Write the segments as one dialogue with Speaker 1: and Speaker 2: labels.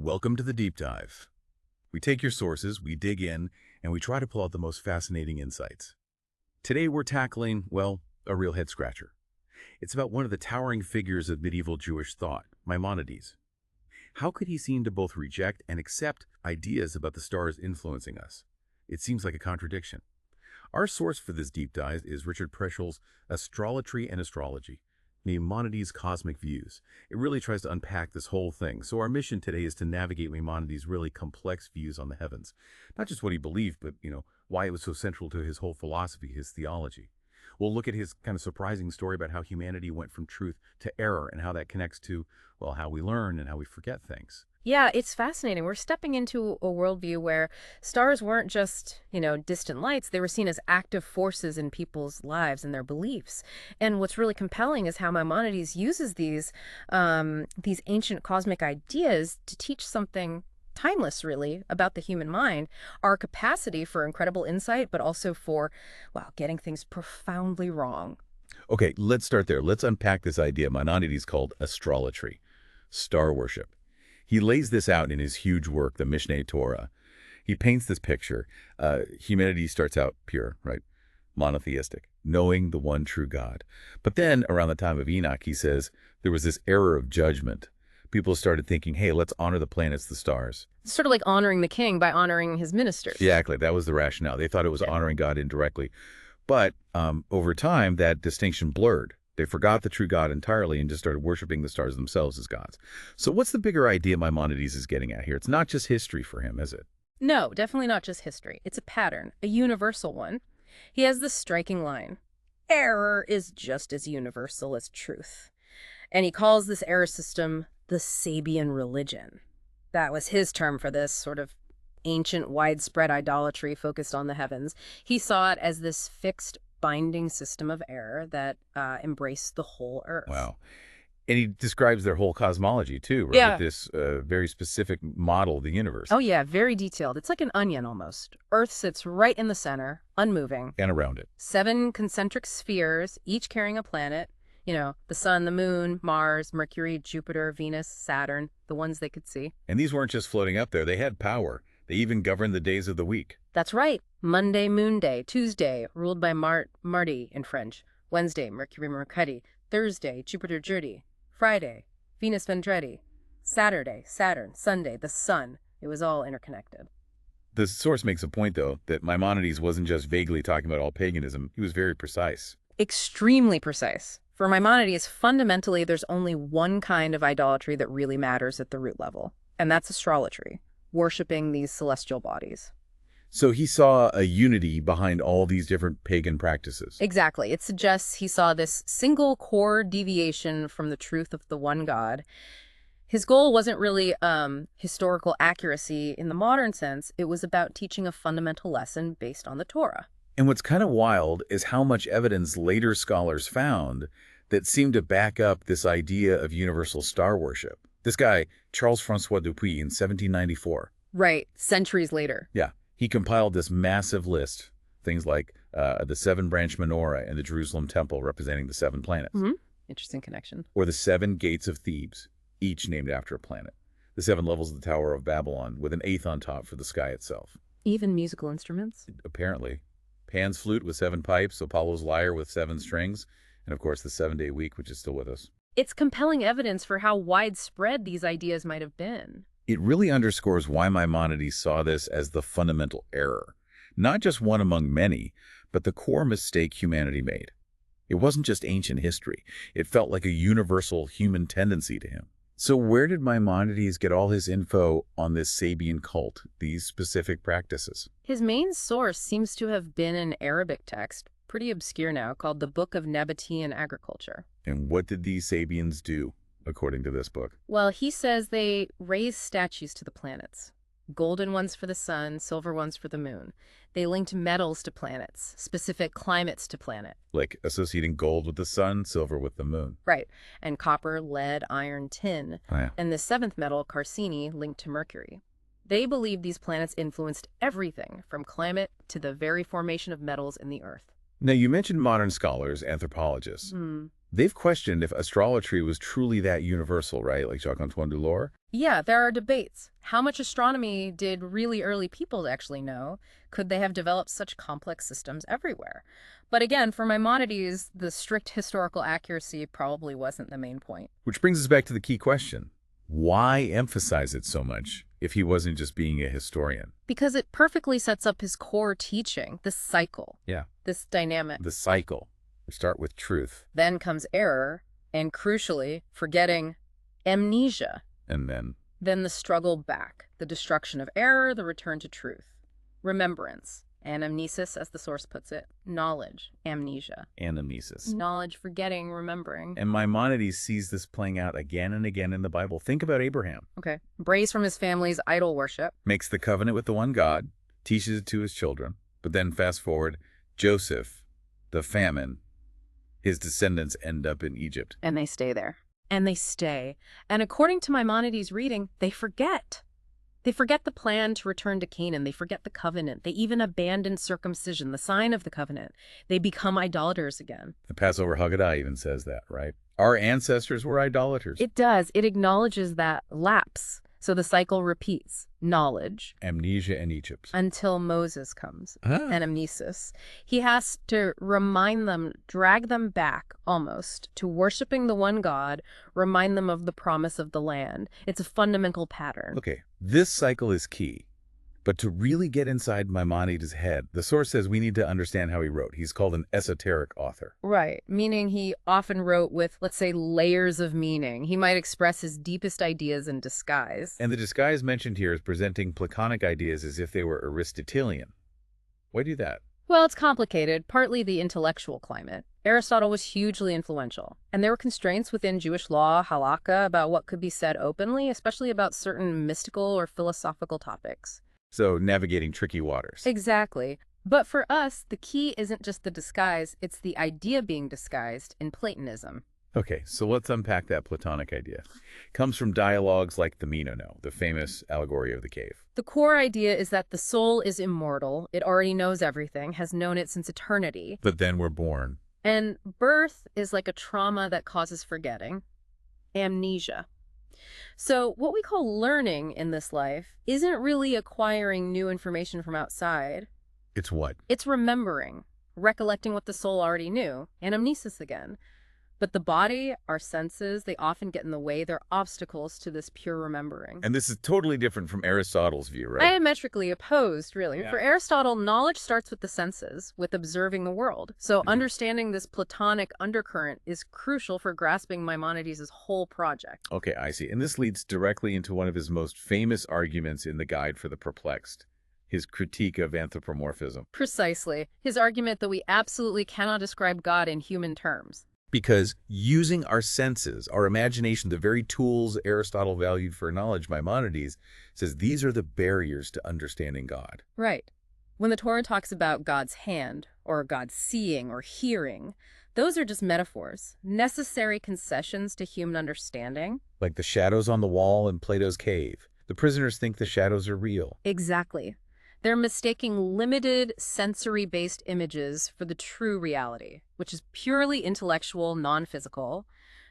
Speaker 1: Welcome to the Deep Dive. We take your sources, we dig in, and we try to pull out the most fascinating insights. Today we're tackling, well, a real head-scratcher. It's about one of the towering figures of medieval Jewish thought, Maimonides. How could he seem to both reject and accept ideas about the stars influencing us? It seems like a contradiction. Our source for this deep dive is Richard Preschel's Astrology and Astrology, Maimonides' Cosmic Views. It really tries to unpack this whole thing. So our mission today is to navigate Maimonides' really complex views on the heavens. Not just what he believed, but, why it was so central to his whole philosophy, his theology. We'll look at his kind of surprising story about how humanity went from truth to error and how that connects to, well, how we learn and how we forget things.
Speaker 2: Yeah, it's fascinating. We're stepping into a worldview where stars weren't just, distant lights. They were seen as active forces in people's lives and their beliefs. And what's really compelling is how Maimonides uses these ancient cosmic ideas to teach something timeless, really, about the human mind, our capacity for incredible insight, but also for, getting things profoundly wrong.
Speaker 1: Okay, let's start there. Let's unpack this idea Maimonides called Astrolatry, star worship. He lays this out in his huge work, the Mishneh Torah. He paints this picture. Humanity starts out pure, right? Monotheistic, knowing the one true God. But then, around the time of Enoch, he says, there was this error of judgment. People started thinking, hey, let's honor the planets, the stars.
Speaker 2: It's sort of like honoring the king by honoring his ministers.
Speaker 1: Exactly. That was the rationale. They thought it was honoring God indirectly. But over time, that distinction blurred. They forgot the true God entirely and just started worshiping the stars themselves as gods. So what's the bigger idea Maimonides is getting at here? It's not just history for him, is it?
Speaker 2: No, definitely not just history. It's a pattern, a universal one. He has this striking line: error is just as universal as truth. And he calls this error system the Sabian religion. That was his term for this sort of ancient, widespread idolatry focused on the heavens. He saw it as this fixed, binding system of error that embraced the whole earth.
Speaker 1: Wow. And he describes their whole cosmology, too, right?
Speaker 2: Yeah.
Speaker 1: With this very specific model of the universe.
Speaker 2: Oh, yeah, very detailed. It's like an onion, almost. Earth sits right in the center, unmoving.
Speaker 1: And around it.
Speaker 2: 7 concentric spheres, each carrying a planet. The sun, the moon, Mars, Mercury, Jupiter, Venus, Saturn, the ones they could see.
Speaker 1: And these weren't just floating up there. They had power. They even governed the days of the week.
Speaker 2: That's right. Monday, Moon Day. Tuesday, ruled by Mardi in French. Wednesday, Mercury, Mercredi. Thursday, Jupiter, Judy. Friday, Venus, Vendredi. Saturday, Saturn. Sunday, the sun. It was all interconnected.
Speaker 1: The source makes a point, though, that Maimonides wasn't just vaguely talking about all paganism. He was very precise.
Speaker 2: Extremely precise. For Maimonides, fundamentally, there's only one kind of idolatry that really matters at the root level, and that's astrology, worshiping these celestial bodies.
Speaker 1: So he saw a unity behind all these different pagan practices.
Speaker 2: Exactly. It suggests he saw this single core deviation from the truth of the one God. His goal wasn't really historical accuracy in the modern sense. It was about teaching a fundamental lesson based on the Torah.
Speaker 1: And what's kind of wild is how much evidence later scholars found that seemed to back up this idea of universal star worship. This guy, Charles-François Dupuy, in 1794.
Speaker 2: Right, centuries later.
Speaker 1: Yeah, he compiled this massive list, things like the 7-branch menorah in the Jerusalem temple representing the 7 planets.
Speaker 2: Mm-hmm. Interesting connection.
Speaker 1: Or the 7 gates of Thebes, each named after a planet. The 7 levels of the Tower of Babylon with an 8th on top for the sky itself.
Speaker 2: Even musical instruments?
Speaker 1: Apparently. Pan's flute with 7 pipes, Apollo's lyre with 7 strings, and of course the 7-day week, which is still with us.
Speaker 2: It's compelling evidence for how widespread these ideas might have been.
Speaker 1: It really underscores why Maimonides saw this as the fundamental error. Not just one among many, but the core mistake humanity made. It wasn't just ancient history. It felt like a universal human tendency to him. So where did Maimonides get all his info on this Sabian cult, these specific practices?
Speaker 2: His main source seems to have been an Arabic text, pretty obscure now, called the Book of Nabatean Agriculture.
Speaker 1: And what did these Sabians do, according to this book?
Speaker 2: Well, he says they raise statues to the planets. Golden ones for the sun, silver ones for the moon. They linked metals to planets, specific climates to planet.
Speaker 1: Like associating gold with the sun, silver with the moon.
Speaker 2: Right. And copper, lead, iron, tin.
Speaker 1: Oh, yeah.
Speaker 2: And the 7th metal, carcini, linked to Mercury. They believe these planets influenced everything from climate to the very formation of metals in the earth.
Speaker 1: Now, you mentioned modern scholars, anthropologists. They've questioned if astrology was truly that universal, right? Like 𝗍𝗂𝗏
Speaker 2: Yeah, there are debates. How much astronomy did really early people actually know? Could they have developed such complex systems everywhere? But again, for Maimonides, the strict historical accuracy probably wasn't the main point.
Speaker 1: Which brings us back to the key question. Why emphasize it so much if he wasn't just being a historian?
Speaker 2: Because it perfectly sets up his core teaching, this cycle.
Speaker 1: Yeah.
Speaker 2: This dynamic.
Speaker 1: The cycle. We start with truth.
Speaker 2: Then comes error, and crucially, forgetting amnesia.
Speaker 1: And then
Speaker 2: the struggle back, the destruction of error, the return to truth. Remembrance, anamnesis, as the source puts it. Knowledge, amnesia.
Speaker 1: anamnesis.
Speaker 2: Knowledge, forgetting, remembering.
Speaker 1: And Maimonides sees this playing out again and again in the Bible. Think about Abraham.
Speaker 2: Okay. Brays from his family's idol worship.
Speaker 1: Makes the covenant with the one God, teaches it to his children. But then fast forward, Joseph, the famine, his descendants end up in Egypt.
Speaker 2: And they stay there. And they stay. And according to Maimonides' reading, they forget. They forget the plan to return to Canaan. They forget the covenant. They even abandon circumcision, the sign of the covenant. They become idolaters again.
Speaker 1: The Passover Haggadah even says that, right? Our ancestors were idolaters.
Speaker 2: It does. It acknowledges that lapse. So the cycle repeats. Knowledge.
Speaker 1: Amnesia in Egypt.
Speaker 2: Until Moses comes. Anamnesis. He has to remind them, drag them back almost to worshiping the one God, remind them of the promise of the land. It's a fundamental pattern.
Speaker 1: Okay, this cycle is key. But to really get inside Maimonides' head, the source says we need to understand how he wrote. He's called an esoteric author.
Speaker 2: Right, meaning he often wrote with, let's say, layers of meaning. He might express his deepest ideas in disguise.
Speaker 1: And the disguise mentioned here is presenting Platonic ideas as if they were Aristotelian. Why do that?
Speaker 2: Well, it's complicated, partly the intellectual climate. Aristotle was hugely influential, and there were constraints within Jewish law, halakha, about what could be said openly, especially about certain mystical or philosophical topics.
Speaker 1: So navigating tricky waters.
Speaker 2: Exactly. But for us, the key isn't just the disguise, it's the idea being disguised in Platonism.
Speaker 1: Okay, so let's unpack that Platonic idea. It comes from dialogues like the Menono, the famous allegory of the cave.
Speaker 2: The core idea is that the soul is immortal, it already knows everything, has known it since eternity.
Speaker 1: But then we're born.
Speaker 2: And birth is like a trauma that causes forgetting. Amnesia. So what we call learning in this life isn't really acquiring new information from outside.
Speaker 1: It's what?
Speaker 2: It's remembering, recollecting what the soul already knew, anamnesis again. But the body, our senses, they often get in the way. They're obstacles to this pure remembering.
Speaker 1: And this is totally different from Aristotle's view, right?
Speaker 2: Diametrically opposed, really.
Speaker 1: Yeah.
Speaker 2: For Aristotle, knowledge starts with the senses, with observing the world. So understanding this Platonic undercurrent is crucial for grasping Maimonides' whole project.
Speaker 1: Okay, I see. And this leads directly into one of his most famous arguments in the Guide for the Perplexed, his critique of anthropomorphism.
Speaker 2: Precisely. His argument that we absolutely cannot describe God in human terms.
Speaker 1: Because using our senses, our imagination, the very tools Aristotle valued for knowledge, Maimonides says these are the barriers to understanding God.
Speaker 2: Right. When the Torah talks about God's hand, or God's seeing or hearing, those are just metaphors, necessary concessions to human understanding.
Speaker 1: Like the shadows on the wall in Plato's cave. The prisoners think the shadows are real.
Speaker 2: Exactly. They're mistaking limited sensory-based images for the true reality, which is purely intellectual, non-physical.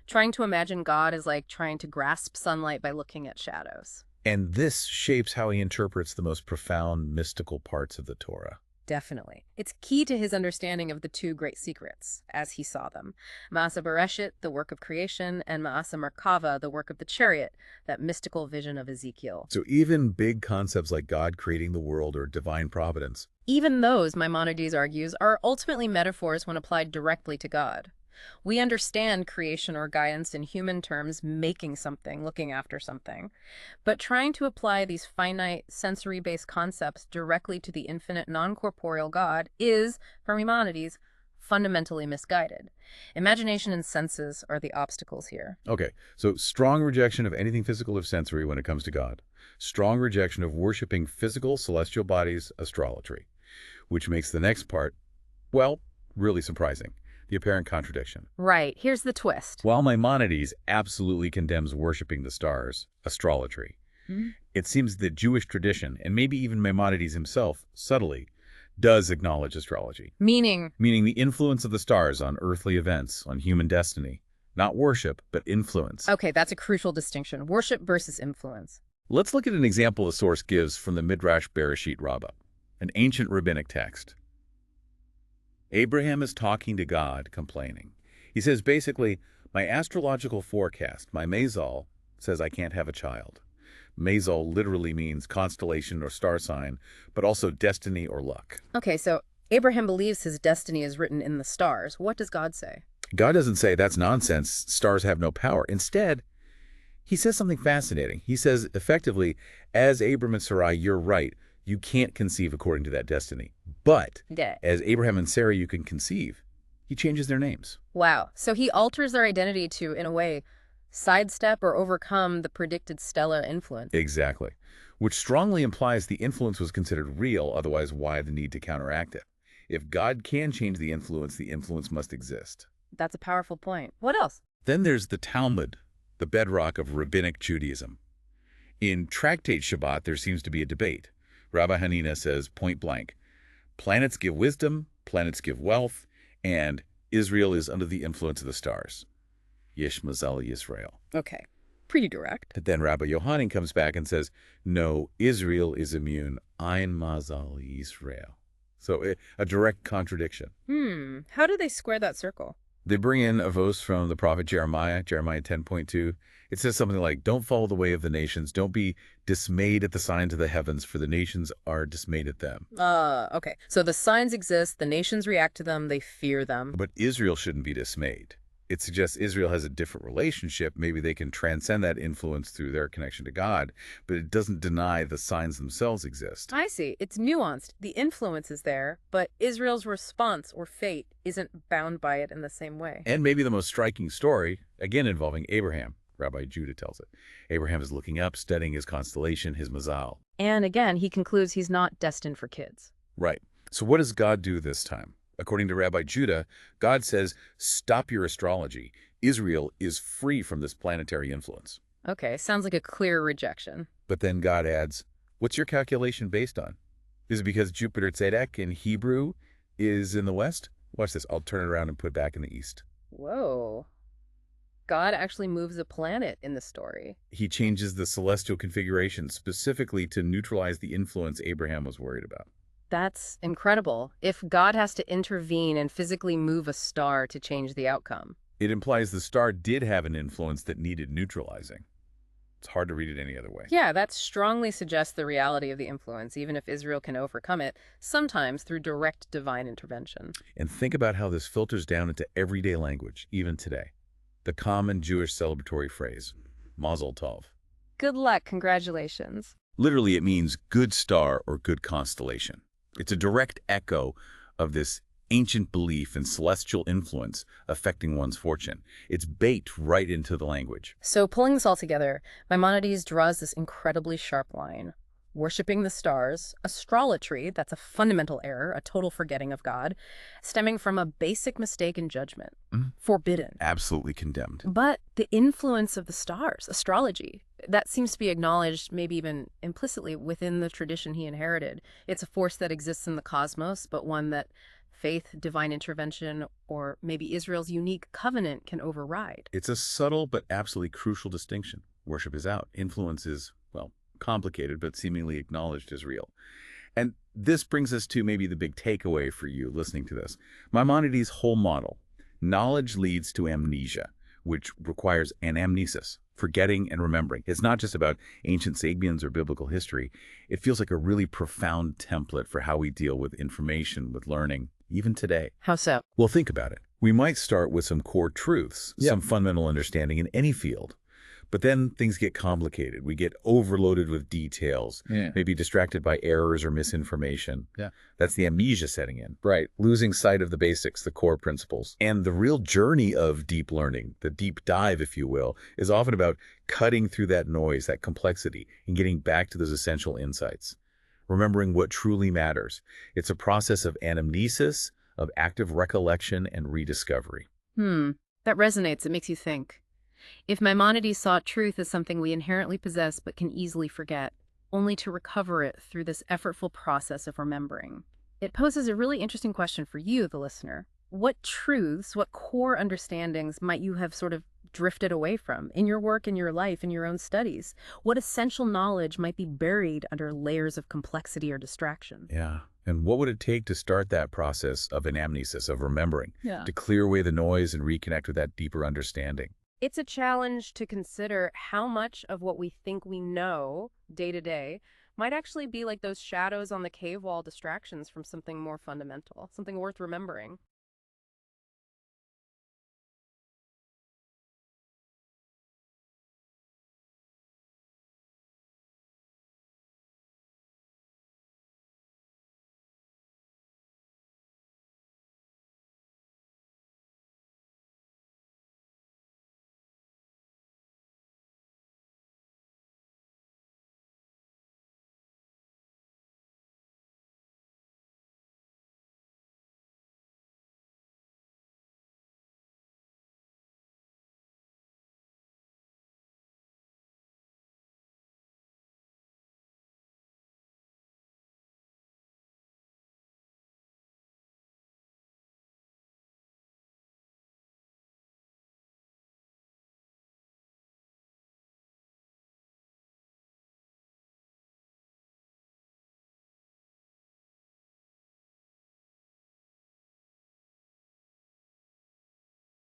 Speaker 2: Trying to imagine God is like trying to grasp sunlight by looking at shadows.
Speaker 1: And this shapes how he interprets the most profound mystical parts of the Torah.
Speaker 2: Definitely. It's key to his understanding of the two great secrets, as he saw them. 𝗂𝗶𝗆, the work of creation, and 𝗂𝗶𝗆, the work of the chariot, that mystical vision of Ezekiel.
Speaker 1: So even big concepts like God creating the world or divine providence.
Speaker 2: Even those, Maimonides argues, are ultimately metaphors when applied directly to God. We understand creation or guidance in human terms, making something, looking after something. But trying to apply these finite, sensory-based concepts directly to the infinite, non-corporeal God is, for Maimonides, fundamentally misguided. Imagination and senses are the obstacles here.
Speaker 1: Okay, so strong rejection of anything physical or sensory when it comes to God. Strong rejection of worshiping physical, celestial bodies, astrology. Which makes the next part, well, really surprising. The apparent contradiction.
Speaker 2: Right. Here's the twist.
Speaker 1: While Maimonides absolutely condemns worshiping the stars, astrology, it seems the Jewish tradition, and maybe even Maimonides himself, subtly, does acknowledge astrology.
Speaker 2: Meaning?
Speaker 1: Meaning the influence of the stars on earthly events, on human destiny. Not worship, but influence.
Speaker 2: Okay, that's a crucial distinction. Worship versus influence.
Speaker 1: Let's look at an example the source gives from the Midrash Bereshit Rabbah, an ancient rabbinic text. Abraham is talking to God, complaining. He says basically, my astrological forecast, my mazal, says I can't have a child. Mazal literally means constellation or star sign, but also destiny or luck.
Speaker 2: Okay, so Abraham believes his destiny is written in the stars. What does God say?
Speaker 1: God doesn't say that's nonsense, stars have no power. Instead, he says something fascinating. He says, effectively, as Abram and Sarai, you're right. You can't conceive according to that destiny. But as Abraham and Sarah, you can conceive. He changes their names.
Speaker 2: Wow. So he alters their identity to, in a way, sidestep or overcome the predicted stellar influence.
Speaker 1: Exactly. Which strongly implies the influence was considered real, otherwise why the need to counteract it? If God can change the influence must exist.
Speaker 2: That's a powerful point. What else?
Speaker 1: Then there's the Talmud, the bedrock of rabbinic Judaism. In Tractate Shabbat, there seems to be a debate. Rabbi Hanina says, point blank, planets give wisdom, planets give wealth, and Israel is under the influence of the stars. 𝗂𝗂𝗃𝗃 Yisrael.
Speaker 2: Okay, pretty direct.
Speaker 1: But then Rabbi Yohanan comes back and says, no, Israel is immune. Ein mazal Yisrael. So a direct contradiction.
Speaker 2: How do they square that circle?
Speaker 1: They bring in a verse from the prophet Jeremiah, Jeremiah 10.2. It says something like, don't follow the way of the nations. Don't be dismayed at the signs of the heavens, for the nations are dismayed at them.
Speaker 2: Okay. So the signs exist, the nations react to them, they fear them.
Speaker 1: But Israel shouldn't be dismayed. It suggests Israel has a different relationship. Maybe they can transcend that influence through their connection to God, but it doesn't deny the signs themselves exist.
Speaker 2: I see. It's nuanced. The influence is there, but Israel's response or fate isn't bound by it in the same way.
Speaker 1: And maybe the most striking story, again involving Abraham. Rabbi Judah tells it. Abraham is looking up, studying his constellation, his mazal.
Speaker 2: And again, he concludes he's not destined for kids.
Speaker 1: Right. So what does God do this time? According to Rabbi Judah, God says, stop your astrology. Israel is free from this planetary influence.
Speaker 2: Okay, sounds like a clear rejection.
Speaker 1: But then God adds, what's your calculation based on? Is it because 𝗀𝗻𝗄 in Hebrew is in the west? Watch this. I'll turn it around and put it back in the east.
Speaker 2: Whoa. God actually moves a planet in the story.
Speaker 1: He changes the celestial configuration specifically to neutralize the influence Abraham was worried about.
Speaker 2: That's incredible. If God has to intervene and physically move a star to change the outcome.
Speaker 1: It implies the star did have an influence that needed neutralizing. It's hard to read it any other way.
Speaker 2: Yeah, that strongly suggests the reality of the influence, even if Israel can overcome it, sometimes through direct divine intervention.
Speaker 1: And think about how this filters down into everyday language, even today. The common Jewish celebratory phrase, Mazel Tov.
Speaker 2: Good luck, congratulations.
Speaker 1: Literally, it means good star or good constellation. It's a direct echo of this ancient belief in celestial influence affecting one's fortune. It's baked right into the language.
Speaker 2: So pulling this all together, Maimonides draws this incredibly sharp line. Worshipping the stars, astrololatry, that's a fundamental error, a total forgetting of God, stemming from a basic mistake in judgment. Forbidden.
Speaker 1: Absolutely condemned.
Speaker 2: But the influence of the stars, astrology, that seems to be acknowledged maybe even implicitly within the tradition he inherited. It's a force that exists in the cosmos, but one that faith, divine intervention, or maybe Israel's unique covenant can override.
Speaker 1: It's a subtle but absolutely crucial distinction. Worship is out. Influence is, well, complicated, but seemingly acknowledged as real. And this brings us to maybe the big takeaway for you listening to this. Maimonides' whole model, knowledge leads to amnesia, which requires anamnesis, forgetting and remembering. It's not just about ancient Sabians or biblical history. It feels like a really profound template for how we deal with information, with learning, even today.
Speaker 2: How so?
Speaker 1: Well, think about it. We might start with some core truths, some fundamental understanding in any field. But then things get complicated. We get overloaded with details, maybe distracted by errors or misinformation. That's the amnesia setting in. Right. Losing sight of the basics, the core principles. And the real journey of deep learning, the deep dive, if you will, is often about cutting through that noise, that complexity, and getting back to those essential insights. Remembering what truly matters. It's a process of anamnesis, of active recollection and rediscovery.
Speaker 2: That resonates. It makes you think. If Maimonides saw truth as something we inherently possess but can easily forget, only to recover it through this effortful process of remembering, It poses a really interesting question for you, the listener. What truths, what core understandings might you have sort of drifted away from in your work, in your life, in your own studies? What essential knowledge might be buried under layers of complexity or distraction?
Speaker 1: Yeah. And what would it take to start that process of anamnesis, of remembering,
Speaker 2: Yeah.
Speaker 1: to clear away the noise and reconnect with that deeper understanding?
Speaker 2: It's a challenge to consider how much of what we think we know day to day might actually be like those shadows on the cave wall distractions from something more fundamental, something worth remembering.